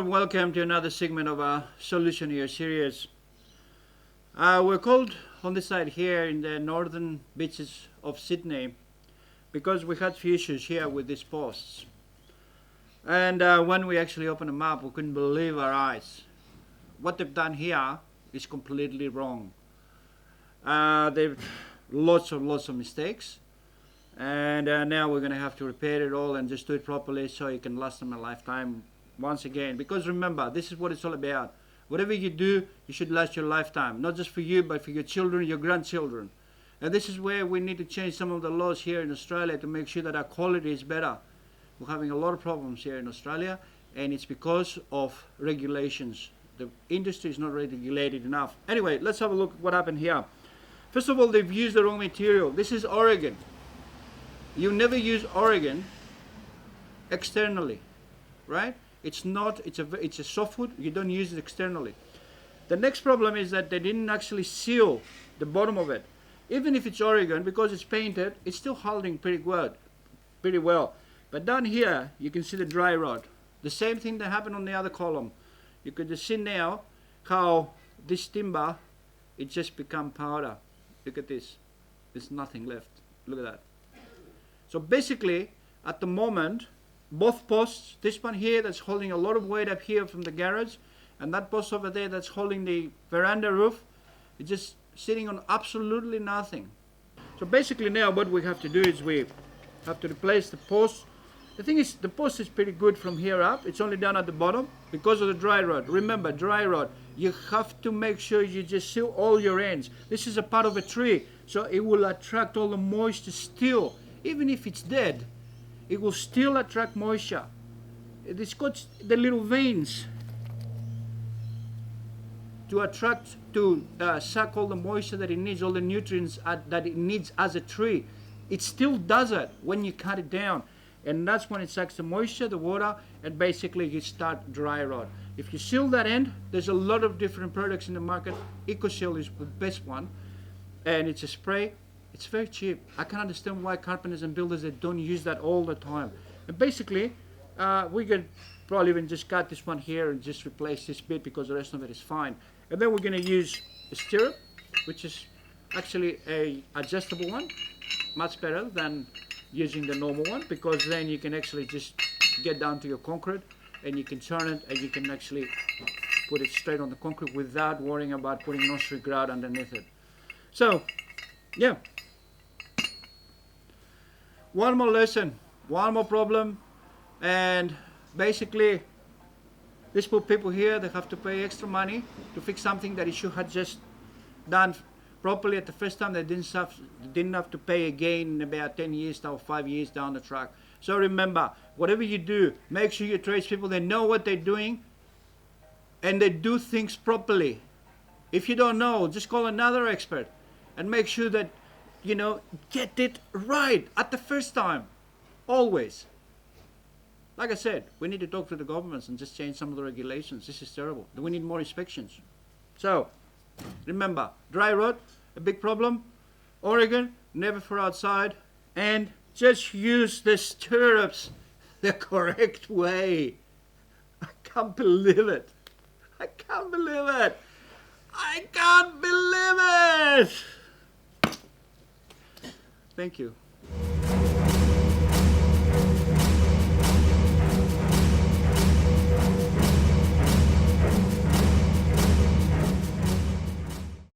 and welcome to another segment of our Solution Here series. We're called on this side here in the northern beaches of Sydney because we had few issues here with these posts. And when we actually opened them up, we couldn't believe our eyes. What they've done here is completely wrong. They've lots of mistakes. And now we're going to have to repair it all and just do it properly so it can last them a lifetime once again. Because remember, this is what it's all about. Whatever you do, you should last your lifetime. Not just for you, but for your children, your grandchildren. And this is where we need to change some of the laws here in Australia to make sure that our quality is better. We're having a lot of problems here in Australia, and it's because of regulations. The industry is not regulated enough. Anyway, let's have a look at what happened here. First of all, they've used the wrong material. This is Oregon. You never use Oregon externally, right? It's a softwood. You don't use it externally. The next problem is that they didn't actually seal the bottom of it. Even if it's Oregon, because it's painted, it's still holding pretty well. But down here, you can see the dry rot. The same thing that happened on the other column. You could just see now how this timber, it just become powder. Look at this. There's nothing left. Look at that. So basically, at the moment, both posts, this one here that's holding a lot of weight up here from the garage, and that post over there that's holding the veranda roof, it's just sitting on absolutely nothing. So basically now what we have to do is we have to replace the post. The thing is, the post is pretty good from here up. It's only down at the bottom because of the dry rot. Remember, dry rot, you have to make sure you just seal all your ends. This is a part of a tree, so it will attract all the moisture still. Even if it's dead, it will still attract moisture. It's got the little veins to attract, to suck all the moisture that it needs, all the nutrients that it needs as a tree. It still does it when you cut it down. And that's when it sucks the moisture, the water, and basically you start dry rot. If you seal that end, there's a lot of different products in the market. EcoSeal is the best one. And it's a spray. It's very cheap. I can understand why carpenters and builders, they don't use that all the time. And basically, we could probably even just cut this one here and just replace this bit because the rest of it is fine. And then we're going to use a stirrup, which is actually a adjustable one, much better than using the normal one, because then you can actually just get down to your concrete and you can turn it and you can actually put it straight on the concrete without worrying about putting nursery grout underneath it. So, yeah. One more lesson, one more problem, and basically these poor people here, they have to pay extra money to fix something that it should have just done properly at the first time. They didn't have to pay again in about 10 years or 5 years down the track. So remember, whatever you do, make sure your tradespeople, they know what they're doing and they do things properly. If you don't know, just call another expert and make sure that get it right at the first time, always. Like I said, we need to talk to the governments and just change some of the regulations. This is terrible. We need more inspections. So, remember, dry rot, a big problem. Oregon, never for outside. And just use the stirrups the correct way. I can't believe it. I can't believe it. I can't believe it. Thank you.